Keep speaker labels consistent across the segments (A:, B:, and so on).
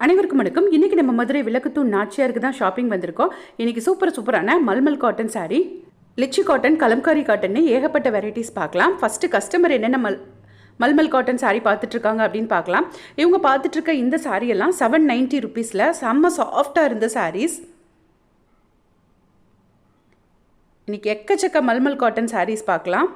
A: அனைவருக்கும் வணக்கம். இன்றைக்கி நம்ம மதுரை விளக்குத்தூண் நாச்சியாருக்கு தான் ஷாப்பிங் வந்திருக்கோம். இன்றைக்கி சூப்பரான mulmul cotton sari, lychee cotton, Kalamkari காட்டன்னு ஏகப்பட்ட வெரைட்டிஸ் பார்க்கலாம். ஃபஸ்ட்டு கஸ்டமர் என்னென்ன மல்மல் காட்டன் சாரீ பார்த்துட்ருக்காங்க அப்படின்னு பார்க்கலாம். இவங்க பார்த்துட்ருக்க இந்த சாரியெல்லாம் 790 ருபீஸில் செம்ம சாஃப்டாக இருந்த சாரீஸ். இன்றைக்கி எக்கச்சக்க மல்மல் காட்டன் சாரீஸ் பார்க்கலாம்.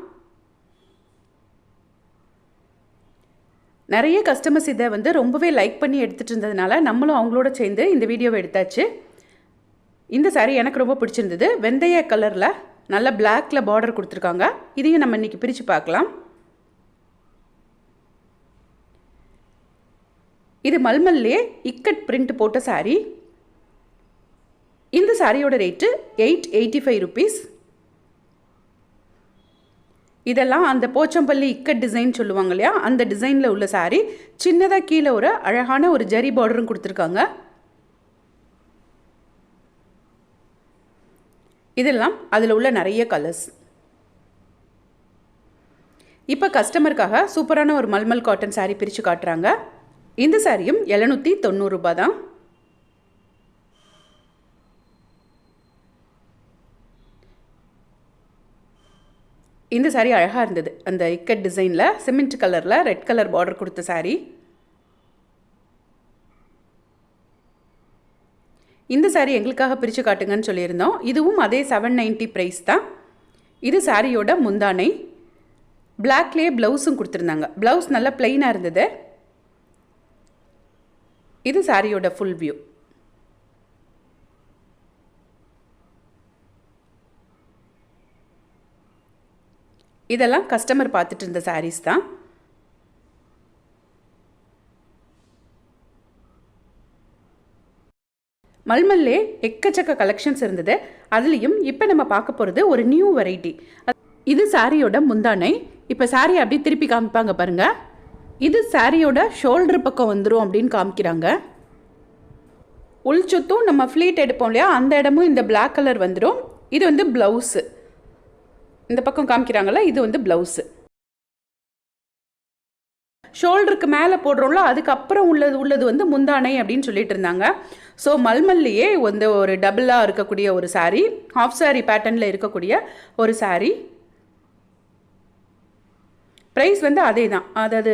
A: நிறைய கஸ்டமர்ஸ் இதை ரொம்பவே லைக் பண்ணி எடுத்துகிட்டு இருந்ததுனால நம்மளும் அவங்களோட சேர்ந்து இந்த வீடியோவை எடுத்தாச்சு. இந்த சாரீ எனக்கு ரொம்ப பிடிச்சிருந்தது. வெந்தய கலரில் நல்ல பிளாக்ல பார்டர் கொடுத்துருக்காங்க. இதையும் நம்ம இன்றைக்கி பிரித்து பார்க்கலாம். இது மல்மல்லே இக்கட் பிரிண்ட் போட்ட சாரீ. இந்த சாரியோட ரேட்டு 885 ருபீஸ். இதெல்லாம் அந்த போச்சம்பள்ளி இக்கட் டிசைன் சொல்லுவாங்க இல்லையா, அந்த டிசைனில் உள்ள சாரீ. சின்னதாக கீழே ஒரு அழகான ஒரு ஜரி பார்டரும் கொடுத்துருக்காங்க. இதெல்லாம் அதில் உள்ள நிறைய கலர்ஸ். இப்போ கஸ்டமருக்காக சூப்பரான ஒரு மல்மல் காட்டன் சாரீ பிரித்து காட்டுறாங்க. இந்த சாரியும் 790 ரூபாய் தான். இந்த சாரீ அழகாக இருந்தது. அந்த இக்கட் டிசைனில் சிமெண்ட் கலரில் ரெட் கலர் பார்டர் கொடுத்த சாரீ. இந்த சாரீ எங்களுக்காக பிரித்து காட்டுங்கன்னு சொல்லியிருந்தோம். இதுவும் அதே 790 ப்ரைஸ் தான். இது சாரியோட முந்தானை. பிளாக்லேயே ப்ளவுஸும் கொடுத்துருந்தாங்க. ப்ளவுஸ் நல்லா பிளெயினாக இருந்தது. இது சாரியோட ஃபுல் வியூ. இதெல்லாம் கஸ்டமர் பார்த்துட்டு இருந்த சாரீஸ் தான். மல்மல்லே எக்கச்சக்க கலெக்ஷன்ஸ் இருந்தது. அதுலேயும் இப்போ நம்ம பார்க்க போகிறது ஒரு நியூ வெரைட்டி. இது சாரியோட முந்தானை. இப்போ சாரியை அப்படி திருப்பி காமிப்பாங்க பாருங்கள். இது சாரியோட ஷோல்டர் பக்கம் வந்துடும் அப்படின்னு காமிக்கிறாங்க. உள் சுத்தும் நம்ம ஃப்ளீட் எடுப்போம் இல்லையா, அந்த இடமும் இந்த பிளாக் கலர் வந்துடும். இது ப்ளவுஸு. இந்த பக்கம் காமிக்கிறாங்களா, இது ப்ளவுஸு. ஷோல்டருக்கு மேலே போடுறோம்ல, அதுக்கப்புறம் உள்ளது முந்தானை அப்படின்னு சொல்லிட்டு இருந்தாங்க. ஸோ மல்மல்லையே ஒரு டபுளாக இருக்கக்கூடிய ஒரு சாரீ, ஹாஃப் சாரீ பேட்டர்னில் இருக்கக்கூடிய ஒரு சாரீ. ப்ரைஸ் அதே தான், அதாவது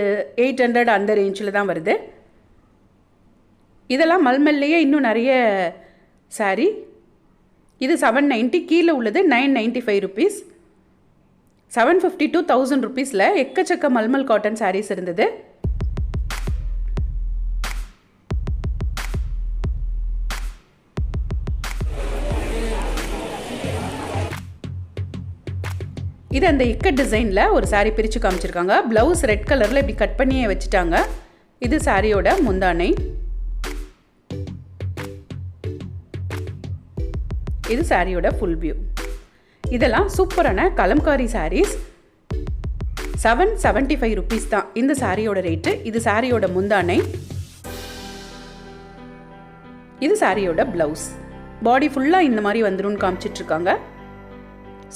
A: 800 அந்த ரேஞ்சில் தான் வருது. இதெல்லாம் மல்மல்லையே இன்னும் நிறைய சாரீ. இது 790, கீழே உள்ளது 995 ருபீஸ். 750 to 1000 ருபீஸில் எக்கச்சக்க மல்மல் காட்டன் சாரீஸ் இருந்தது. இது அந்த இக்கட் டிசைனில் ஒரு சாரீ பிரித்து காமிச்சிருக்காங்க. ப்ளவுஸ் ரெட் கலரில் இப்படி கட் பண்ணியே வச்சுட்டாங்க. இது சாரியோட முந்தானை. இது சாரியோட ஃபுல் வியூ. இதெல்லாம் சூப்பரான கலம்காரி சாரீஸ். 775 ருபீஸ் தான் இந்த சாரியோட ரேட்டு. இது சாரியோட முந்தானை. இது சாரியோட ப்ளவுஸ். பாடி ஃபுல்லாக இந்த மாதிரி வந்துடும் காமிச்சிட்ருக்காங்க.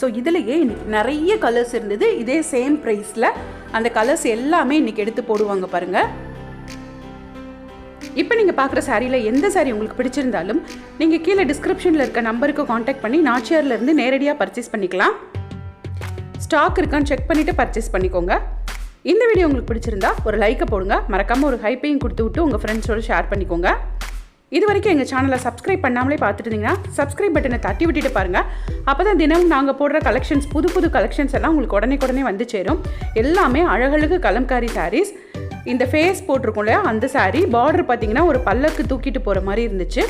A: ஸோ இதிலேயே இன்னைக்கு நிறைய கலர்ஸ் இருந்தது. இதே சேம் ப்ரைஸில் அந்த கலர்ஸ் எல்லாமே இன்றைக்கி எடுத்து போடுவாங்க பாருங்கள். இப்போ நீங்கள் பார்க்குற சாரியில் எந்த சாரீ உங்களுக்கு பிடிச்சிருந்தாலும் நீங்கள் கீழே டிஸ்கிரிப்ஷனில் இருக்க நம்பருக்கு காண்டாக்ட் பண்ணி நாச்சியார்லேருந்து நேரடியாக பர்ச்சேஸ் பண்ணிக்கலாம். ஸ்டாக் இருக்கான்னு செக் பண்ணிவிட்டு பர்ச்சேஸ் பண்ணிக்கோங்க. இந்த வீடியோ உங்களுக்கு பிடிச்சிருந்தா ஒரு லைக்கை போடுங்க. மறக்காமல் ஒரு ஹைப்பையும் கொடுத்து விட்டு உங்கள் ஃப்ரெண்ட்ஸோடு ஷேர் பண்ணிக்கோங்க. இது வரைக்கும் எங்கள் சேனலை சப்ஸ்கிரைப் பண்ணாமலே பார்த்துட்டு இருந்தீங்கன்னா சப்ஸ்கிரைப் பட்டனை தட்டி விட்டுட்டு பாருங்கள். அப்போ தான் தினமும் நாங்கள் போடுற கலெக்ஷன்ஸ், புது கலெக்ஷன்ஸ் எல்லாம் உங்களுக்கு உடனே வந்து சேரும். எல்லாமே அழகழகு கலம்காரி சாரீஸ். இந்த ஃபேஸ் போட்டிருக்கோம் இல்லையா, அந்த சாரீ பார்டர் பார்த்தீங்கன்னா ஒரு பல்லக்கு தூக்கிட்டு போகிற மாதிரி இருந்துச்சு.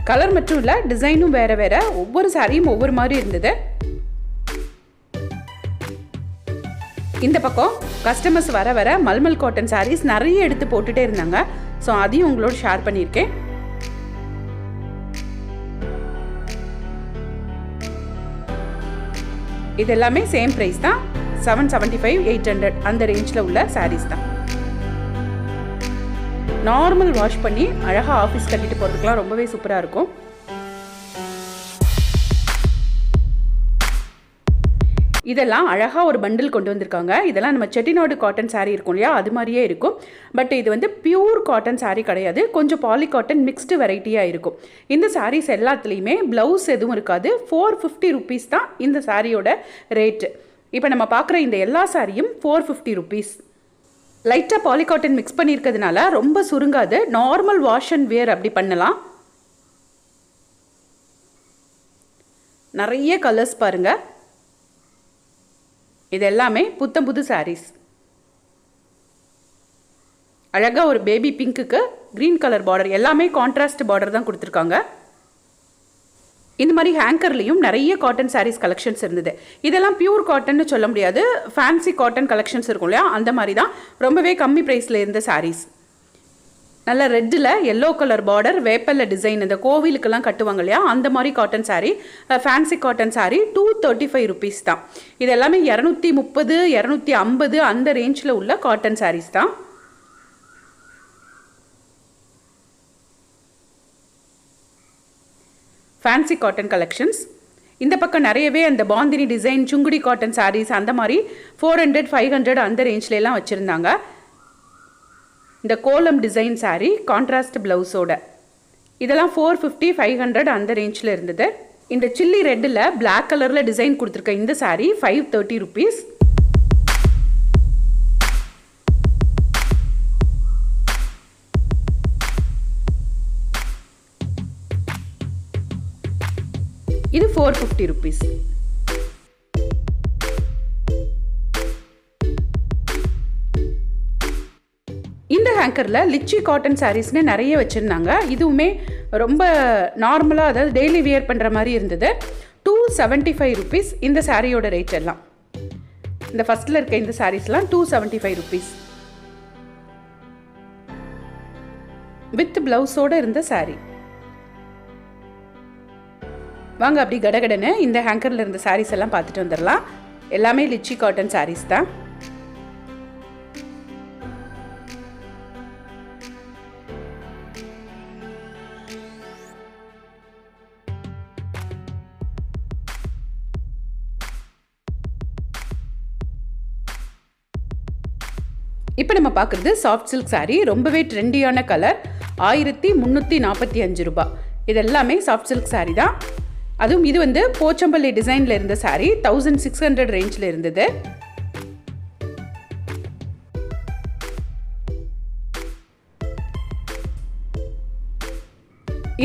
A: கலர் மட்டும் இல்லை, டிசைனும் வேறு. ஒவ்வொரு சாரியும் ஒவ்வொரு மாதிரி இருந்தது. இந்த பக்கம் கஸ்டமர்ஸ் வர மல்மல் காட்டன் சாரீஸ் நிறைய எடுத்து போட்டுகிட்டே இருந்தாங்க. ஸோ அதையும் உங்களோட ஷேர் பண்ணியிருக்கேன். இது எல்லாமே சேம் ப்ரைஸ் தான். 775, 800 அந்த ரேஞ்சில் உள்ள சாரீஸ் தான். நார்மல் வாஷ் பண்ணி அழகாக ஆஃபீஸ் கட்டிட்டு போகிறதுக்குலாம் ரொம்பவே சூப்பராக இருக்கும். இதெல்லாம் அழகாக ஒரு பண்டில் கொண்டு வந்திருக்காங்க. இதெல்லாம் நம்ம செட்டிநாடு காட்டன் சாரீ இருக்கும் இல்லையா, அது மாதிரியே இருக்கும். பட் இது வந்து பியூர் காட்டன் சாரீ கிடையாது, கொஞ்சம் பாலி காட்டன் மிக்ஸ்டு வெரைட்டியாக இருக்கும். இந்த சாரீஸ் எல்லாத்துலேயுமே ப்ளவுஸ் எதுவும் இருக்காது. 450 ருபீஸ் தான் இந்த சாரியோட ரேட்டு. இப்போ நம்ம பார்க்குற இந்த எல்லா சாரியும் 450 ருபீஸ். லைட்டாக பாலி காட்டன் மிக்ஸ் பண்ணியிருக்கிறதுனால ரொம்ப சுருங்காது. நார்மல் வாஷ் அண்ட் வேர் அப்படி பண்ணலாம். நிறைய கலர்ஸ் பாருங்கள். இது எல்லாமே புத்தம் புது சாரீஸ். அழகாக ஒரு பேபி பிங்க்குக்கு க்ரீன் கலர் பார்டர், எல்லாமே கான்ட்ராஸ்ட் பார்டர் தான் கொடுத்துருக்காங்க. இந்த மாதிரி ஹேங்கர்லேயும் நிறைய காட்டன் சாரீஸ் கலெக்ஷன்ஸ் இருந்தது. இதெல்லாம் பியூர் காட்டன்னு சொல்ல முடியாது, ஃபேன்சி காட்டன் கலெக்ஷன்ஸ் இருக்கும் இல்லையா, அந்த மாதிரி தான் ரொம்பவே கம்மி ப்ரைஸில் இருந்த சாரீஸ். நல்ல ரெட்டில் எல்லோ கலர் பார்டர், வேப்பல்ல டிசைன், இந்த கோவிலுக்கெல்லாம் கட்டுவாங்க இல்லையா, அந்த மாதிரி cotton sari, fancy cotton sari 235 rupees தான். இது எல்லாமே 230, 250 அந்த ரேஞ்சில் உள்ள காட்டன் சாரீஸ் தான். Fancy cotton collections. இந்த பக்கம் நிறையவே அந்த பாந்தினி டிசைன், சுங்குடி காட்டன் சாரீஸ் அந்த மாதிரி 400, 500 அந்த ரேஞ்சிலலாம் வச்சுருந்தாங்க. இந்த கோலம் டிசைன் சாரீ கான்ட்ராஸ்ட் ப்ளவுஸோட இதெல்லாம் 450, 500 அந்த ரேஞ்சில் இருந்தது. இந்த சில்லி ரெட்டில் பிளாக் கலரில் டிசைன் கொடுத்துருக்க இந்த சாரீ 530 ருபீஸ். இது 450 ருபீஸ். இந்த ஹேங்கரில் லிச்சி காட்டன் சாரீஸ்னு நிறைய வச்சுருந்தாங்க. இதுவுமே ரொம்ப நார்மலாக, அதாவது டெய்லி வியர் பண்ணுற மாதிரி இருந்தது. 275 ருபீஸ் இந்த சாரியோட ரேட் எல்லாம். இந்த ஃபஸ்ட்டில் இருக்க இந்த சாரீஸ்லாம் 275 ருபீஸ். வித் ப்ளவுஸோடு இருந்த சாரீ. வாங்க அப்படி கடகடன்னு இந்த ஹேங்கரில் இருந்த சாரீஸ் எல்லாம் பார்த்துட்டு வந்துடலாம். எல்லாமே லிச்சி காட்டன் சாரீஸ் தான். இப்போ நம்ம பார்க்குறது சாஃப்ட் சில்க் சாரீ. ரொம்பவே ட்ரெண்டியான கலர். 1345 ரூபாய். இது எல்லாமே சாஃப்ட் சில்க் சாரீ தான். அதுவும் இது வந்து போச்சம்பள்ளி டிசைனில் இருந்த சாரீ 1600 ரேஞ்சில் இருந்தது.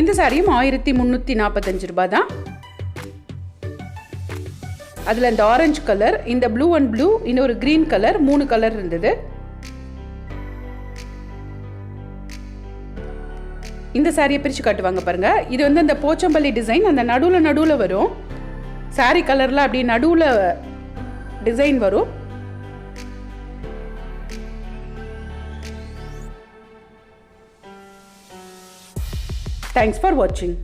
A: இந்த சாரியும் 1345 ரூபாய் தான். அதில் இந்த ஆரஞ்சு கலர், இந்த ப்ளூ அண்ட் ப்ளூ, இன்னொரு க்ரீன் கலர், 3 கலர் இருந்தது. இந்த சாரியை பிரித்து காட்டுவாங்க பாருங்கள். இது வந்து அந்த போச்சம்பள்ளி டிசைன், அந்த நடுவில் வரும். சாரி கலரில் அப்படியே நடுவில் டிசைன் வரும். தேங்க்ஸ் ஃபார் வாட்சிங்.